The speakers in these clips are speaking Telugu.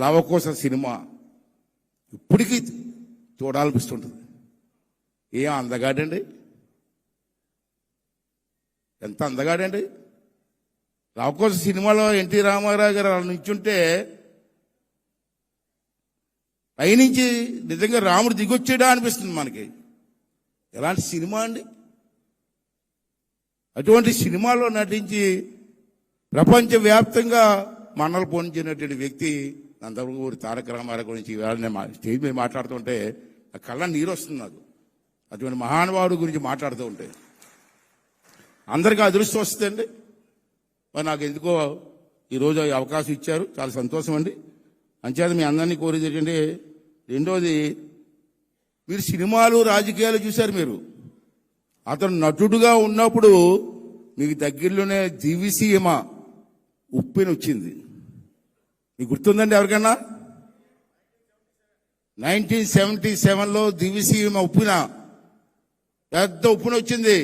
లవకోస సినిమా ఇప్పటికీ చూడాలనిపిస్తుంటుంది. ఏం అందగాడండి, ఎంత అందగాడండి. లవకోస సినిమాలో ఎన్టీ రామారావు గారు అలా నుంచుంటే పైనుంచి నిజంగా రాముడు దిగొచ్చేడా అనిపిస్తుంది మనకి. ఎలాంటి సినిమా అండి. అటువంటి సినిమాలో నటించి ప్రపంచవ్యాప్తంగా మన్నలు పొందినటువంటి వ్యక్తి నందమూరి తారక రామారావు గురించి ఇవాళ నేను స్టేజ్ మీద మాట్లాడుతుంటే ఆ కళ్ళ నీరు వస్తుంది నాకు. అటువంటి మహానుభావుడు గురించి మాట్లాడుతూ ఉంటే అందరికీ అదృష్టం వస్తుందండి. మరి నాకు ఎందుకో ఈరోజు అవకాశం ఇచ్చారు, చాలా సంతోషం అండి. అంచేత మీ అందరినీ కోరేది ఏంటంటే, రెండోది, మీరు సినిమాలు రాజకీయాలు చూశారు. మీరు అతను నటుడుగా ఉన్నప్పుడు మీకు దగ్గరలోనే దివిసీమ ఉప్పెన వచ్చింది. మీకు గుర్తుందండి ఎవరికన్నా? 1977లో దివిసీమ ఉప్పిన పెద్ద ఉప్పున వచ్చింది.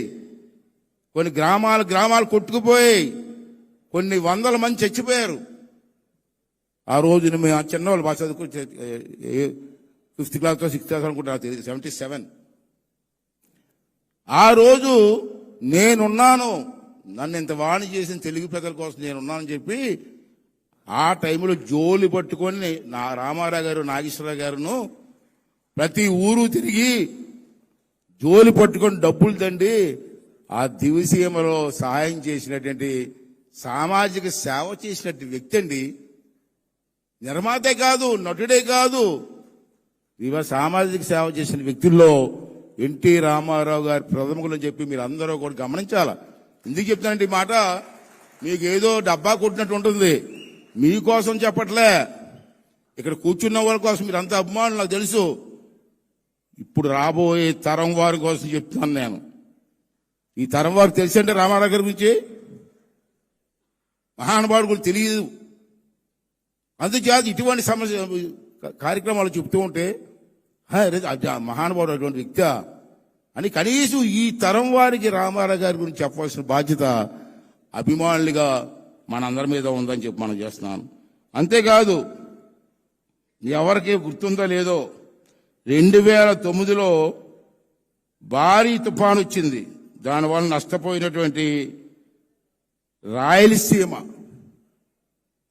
కొన్ని గ్రామాలు కొట్టుకుపోయాయి, కొన్ని వందల మంది చచ్చిపోయారు. ఆ రోజున మేము చిన్నవాళ్ళు బాగా చదువుకు 5th క్లాస్లో 6th క్లాస్ అనుకుంటా, 77. ఆ రోజు నేనున్నాను, నన్ను ఇంత వాణి చేసిన తెలుగు ప్రజల కోసం నేనున్నానని చెప్పి ఆ టైంలో జోలి పట్టుకొని నా రామారావు గారు, నాగేశ్వరరావు గారును ప్రతి ఊరు తిరిగి జోలి పట్టుకొని డబ్బులు తండి ఆ దివిసీమలో సహాయం చేసినటువంటి సామాజిక సేవ చేసినటువంటి వ్యక్తి అండి. నిర్మాతే కాదు, నటుడే కాదు, ఇవాళ సామాజిక సేవ చేసిన వ్యక్తుల్లో ఎన్టీ రామారావు గారి ప్రథములని చెప్పి మీరు అందరూ కూడా గమనించాలా. ఎందుకు చెప్తానంటే ఈ మాట, మీకు ఏదో డబ్బా కొట్టినట్టు ఉంటుంది. మీకోసం చెప్పట్లే, ఇక్కడ కూర్చున్న వాళ్ళ కోసం. మీరు అంత అభిమానులు నాకు తెలుసు. ఇప్పుడు రాబోయే తరం వారి కోసం చెప్తున్నాను నేను. ఈ తరం వారికి తెలిసంటే రామారావు గారి గురించి, మహానుభావుడు గురించి తెలియదు. అందుచేత ఇటువంటి సమస్య కార్యక్రమాలు చెప్తూ ఉంటే మహానుభావుడు అటువంటి వ్యక్తి అని కనీసం ఈ తరం వారికి రామారావు గారి గురించి చెప్పవలసిన బాధ్యత అభిమానులుగా మనందరి మీద ఉందని చెప్పి మనం చేస్తున్నాను. అంతేకాదు, ఎవరికి గుర్తుందో లేదో, 2009లో భారీ తుఫాను వచ్చింది. దానివల్ల నష్టపోయినటువంటి రాయలసీమ,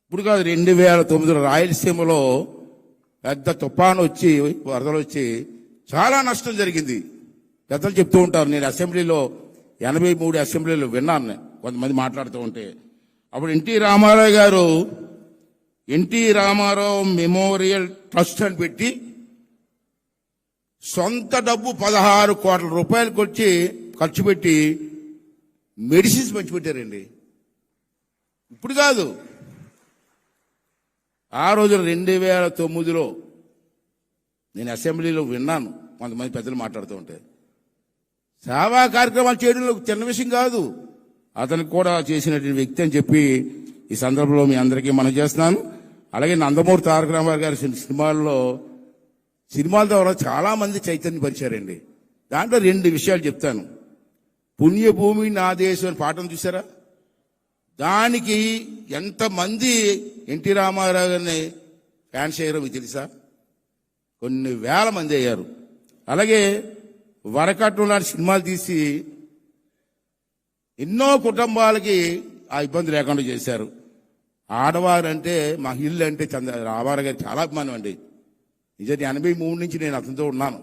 ఇప్పుడు కాదు 2009లో రాయలసీమలో పెద్ద తుఫాను వచ్చి, వరదలు వచ్చి చాలా నష్టం జరిగింది. పెద్దలు చెప్తూ ఉంటారు. నేను అసెంబ్లీలో 83 అసెంబ్లీలో విన్నాను కొంతమంది మాట్లాడుతూ ఉంటే. అప్పుడు ఎన్టీ రామారావు గారు ఎన్టీ రామారావు మెమోరియల్ ట్రస్ట్ అని పెట్టి సొంత డబ్బు 16 కోట్ల రూపాయలకు వచ్చి ఖర్చు పెట్టి మెడిసిన్స్ పంచిపెట్టారండి. ఇప్పుడు కాదు, ఆ రోజు 2009లో నేను అసెంబ్లీలో విన్నాను కొంతమంది పెద్దలు మాట్లాడుతూ ఉంటే. సేవా కార్యక్రమాలు చేయడంలో చిన్న విషయం కాదు, అతనికి కూడా చేసినటువంటి వ్యక్తి అని చెప్పి ఈ సందర్భంలో మీ అందరికీ మనం చేస్తున్నాను. అలాగే నందమూరి తారక రామారావు గారి సినిమాల ద్వారా చాలా మంది చైతన్యపరిచారండి. దాంట్లో 2 విషయాలు చెప్తాను. పుణ్యభూమి నా దేశం అని పాఠం చూసారా? దానికి ఎంతమంది ఎన్టీ రామారావు గారిని ఫ్యాన్స్ అయ్యారో మీకు తెలుసా? కొన్ని వేల మంది అయ్యారు. అలాగే వరకట్నం లాంటి సినిమాలు తీసి ఎన్నో కుటుంబాలకి ఆ ఇబ్బంది లేకుండా చేశారు. ఆడవారంటే, మహిళలు అంటే రామారావు గారు చాలా అభిమానం అండి. నిజంగా 83 నుంచి నేను అతనితో ఉన్నాను.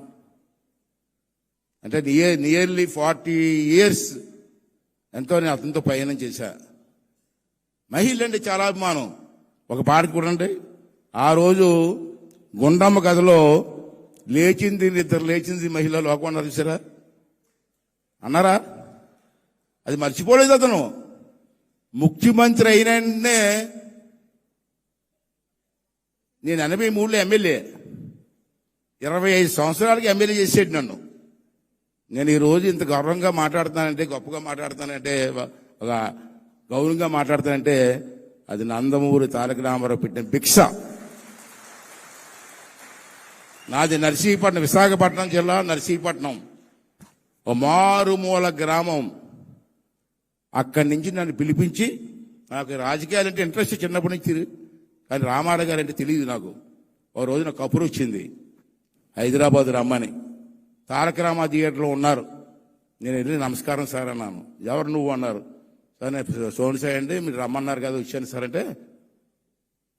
అంటే నియర్లీ 40 years ఎంతో నేను అతనితో ప్రయాణం చేశా. మహిళలు అంటే చాలా అభిమానం. ఒక పాట కూడా, ఆ రోజు గుండమ్మ కథలో లేచింది నిద్ర లేచింది మహిళ లోకం అన్నారు చూసారా? అన్నారా? అది మర్చిపోలేదు అతను. ముఖ్యమంత్రి అయిన వెంటనే, నేను 83లో ఎమ్మెల్యే, 25 సంవత్సరాలకి ఎమ్మెల్యే చేసేది నన్ను. నేను ఈరోజు ఇంత గౌరవంగా మాట్లాడుతానంటే, గొప్పగా మాట్లాడుతానంటే, ఒక గౌరవంగా మాట్లాడతానంటే అది నందమూరి తారక రామారావు పెట్టిన భిక్ష. నాది నర్సీపట్నం, విశాఖపట్నం జిల్లా నర్సీపట్నం, ఒక మారుమూల గ్రామం. అక్కడి నుంచి నన్ను పిలిపించి, నాకు రాజకీయాలంటే ఇంట్రెస్ట్ చిన్నప్పటి నుంచి, కానీ రామారావు గారు అంటే తెలియదు నాకు. ఓ రోజున కబురు వచ్చింది, హైదరాబాద్ రమ్మని. తారక రామ థియేటర్లో ఉన్నారు. నేను వెళ్ళి నమస్కారం సార్ అన్నాను. ఎవరు నువ్వు అన్నారు. సార్ నేను సోని సాయి అండి, మీరు రమ్మన్నారు కదా వచ్చాను సార్ అంటే,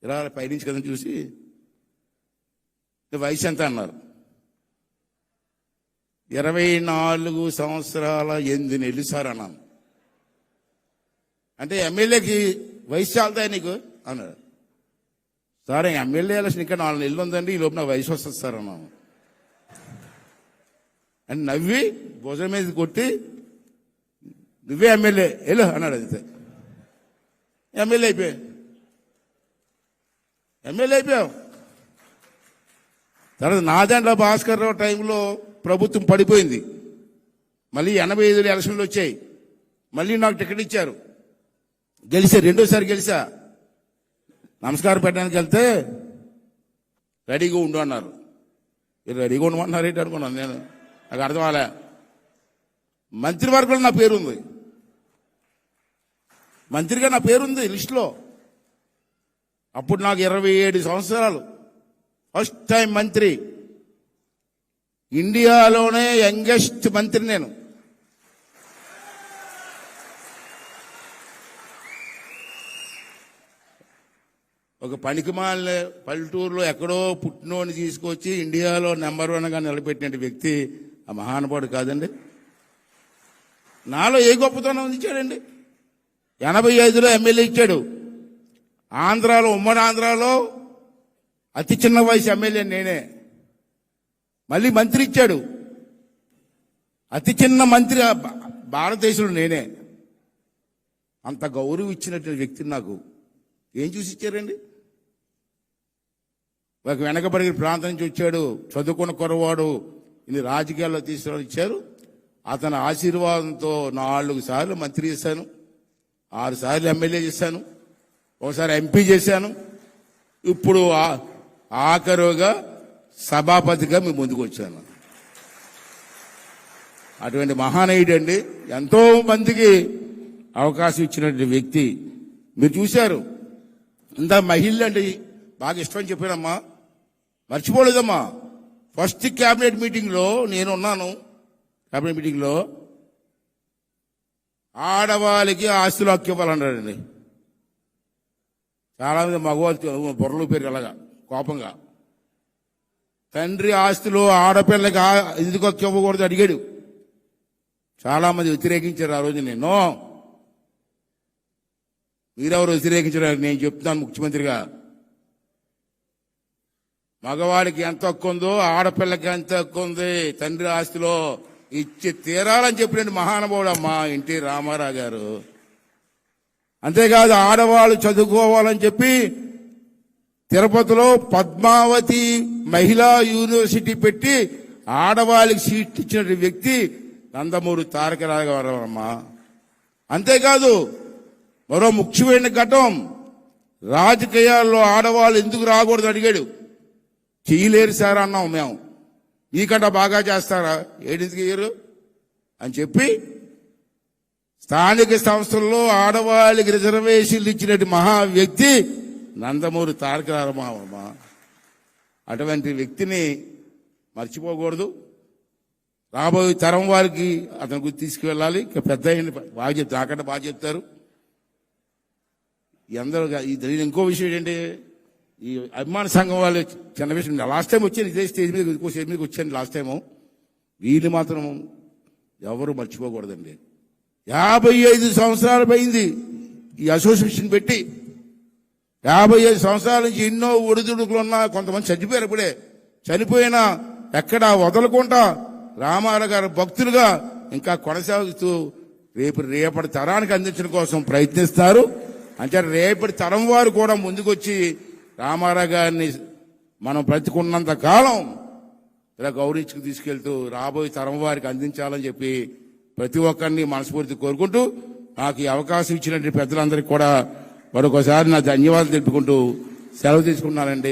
ఇలా పైనుంచి కదా చూసి వయసు ఎంత అన్నారు. 24 సంవత్సరాల 8 నెలలు సార్ అన్నాను. అంటే ఎమ్మెల్యేకి వయసు చాలుతాయి నీకు అన్నాడు. సార్ ఎమ్మెల్యే ఎలక్షన్ ఇంకా 4 నెలలు ఉందండి, ఈ లోపు నాకు వయసు వస్తుంది సార్ అన్నాను. అని నవ్వి భుజం మీద కొట్టి నువ్వే ఎమ్మెల్యే వెళ్ళు అన్నాడు. అయితే ఎమ్మెల్యే అయిపోయావు. తర్వాత నాదెండ్ల భాస్కర్ రావు టైంలో ప్రభుత్వం పడిపోయింది. మళ్ళీ 85 ఎలక్షన్లు వచ్చాయి. మళ్ళీ నాకు టికెట్ ఇచ్చారు. గెలిచా, రెండోసారి గెలిచా. నమస్కారం పెట్టడానికి వెళ్తే రెడీగా ఉండు అన్నారు. మీరు రెడీగా ఉండమన్నారు ఏంటి అనుకున్నాను నేను. నాకు అర్థం అలా. మంత్రివర్గంలో నా పేరుంది, మంత్రిగా నా పేరుంది లిస్టులో. అప్పుడు నాకు 27 సంవత్సరాలు. ఫస్ట్ టైం మంత్రి, ఇండియాలోనే యంగెస్ట్ మంత్రి నేను. ఒక పనికిమాలిన పల్లెటూరులో ఎక్కడో పుట్టినోని తీసుకొచ్చి ఇండియాలో నెంబర్ 1గా నిలబెట్టిన వ్యక్తి ఆ మహానుభావుడు కాదండి. నాలో ఏ గొప్పతనం ఇచ్చాడండి. 85లో ఎమ్మెల్యే ఇచ్చాడు. ఆంధ్రాలో, ఉమ్మడి ఆంధ్రాలో అతి చిన్న వయసు ఎమ్మెల్యే నేనే. మళ్ళీ మంత్రి ఇచ్చాడు. అతి చిన్న మంత్రి భారతదేశంలో నేనే. అంత గౌరవం ఇచ్చినటువంటి వ్యక్తిని నాకు ఏం చూసి ఇచ్చారండి. ఒక వెనకబడిన ప్రాంతం నుంచి వచ్చాడు, చదువుకున్న కురవాడు, ఇన్ని రాజకీయాల్లో తీసుకుని ఇచ్చారు. అతని ఆశీర్వాదంతో 4 సార్లు మంత్రి చేశాను, 6 సార్లు ఎమ్మెల్యే చేశాను, ఒకసారి ఎంపీ చేశాను. ఇప్పుడు ఆఖరుగా సభాపతిగా మీ ముందుకు వచ్చాను. అటువంటి మహానీయుడు అండి. ఎంతో మందికి అవకాశం ఇచ్చినటువంటి వ్యక్తి. మీరు చూశారు, ఇంత మహిళలు అంటే బాగా ఇష్టం చెప్పానమ్మా, మర్చిపోలేదమ్మా. ఫస్ట్ క్యాబినెట్ మీటింగ్లో నేనున్నాను. క్యాబినెట్ మీటింగ్లో ఆడవాళ్ళకి ఆస్తులు హక్కు ఇవ్వాలన్నాడండి. చాలా మంది మగవాళ్ళు బొర్రలు పేరు అలాగా కోపంగా, తండ్రి ఆస్తులు ఆడపిల్లకి ఎందుకు హక్కు ఇవ్వకూడదు అడిగాడు. చాలా మంది వ్యతిరేకించారు ఆ రోజు. నేను మీరెవరు వ్యతిరేకించారు? నేను చెప్తున్నాను ముఖ్యమంత్రిగా, మగవాడికి ఎంత హక్కు ఉందో ఆడపిల్లకి ఎంత హక్కు ఉంది తండ్రి ఆస్తిలో ఇచ్చి తీరాలని చెప్పినట్టు మహానుభావుడు అమ్మా ఎన్టీ రామారావు గారు. అంతేకాదు, ఆడవాళ్ళు చదువుకోవాలని చెప్పి తిరుపతిలో పద్మావతి మహిళా యూనివర్సిటీ పెట్టి ఆడవాళ్ళకి సీట్ ఇచ్చిన వ్యక్తి నందమూరి తారక రామారావు అమ్మా. అంతేకాదు, మరో ముఖ్యమైన ఘట్టం, రాజకీయాల్లో ఆడవాళ్ళు ఎందుకు రాకూడదు అడిగాడు. చేయలేరు సార్ అన్నాం మేము. మీకంట బాగా చేస్తారా, ఏడింటికి చేయరు అని చెప్పి స్థానిక సంస్థల్లో ఆడవాళ్ళకి రిజర్వేషన్లు ఇచ్చినట్టు మహా వ్యక్తి నందమూరి తారక రామారావు. అటువంటి వ్యక్తిని మర్చిపోకూడదు. రాబోయే తరం వారికి అతని గురించి తీసుకువెళ్ళాలి. పెద్ద బాగా చెప్తారు, నాకంటే బాగా చెప్తారు అందరూ. ఇంకో విషయం ఏంటంటే, ఈ అభిమాన సంఘం వాళ్ళు చిన్న విషయం. లాస్ట్ టైం వచ్చాను ఇదే స్టేజ్ మీద, ఇంకో స్టేజ్ మీదకి వచ్చాను లాస్ట్ టైము. వీళ్ళు మాత్రం ఎవరు మర్చిపోకూడదండి. 55 సంవత్సరాలు పోయింది ఈ అసోసియేషన్ పెట్టి. 55 సంవత్సరాల నుంచి ఎన్నో ఒడిదుడుకులు ఉన్నా, కొంతమంది చనిపోయారు. ఇప్పుడే చనిపోయినా ఎక్కడా వదలకుండా రామారావు గారు భక్తులుగా ఇంకా కొనసాగుతూ రేపటి తరానికి అందించడం కోసం ప్రయత్నిస్తారు. అంటే రేపటి తరం వారు కూడా ముందుకొచ్చి రామారావు గారిని మనం బ్రతికున్నంత కాలం ఇలా గౌరవించుకు తీసుకెళ్తూ రాబోయే తరం వారికి అందించాలని చెప్పి ప్రతి ఒక్కరిని మనస్ఫూర్తి కోరుకుంటూ, నాకు ఈ అవకాశం ఇచ్చినటువంటి పెద్దలందరికీ కూడా మరొకసారి నా ధన్యవాదాలు తెలుపుకుంటూ సెలవు తీసుకున్నానండి.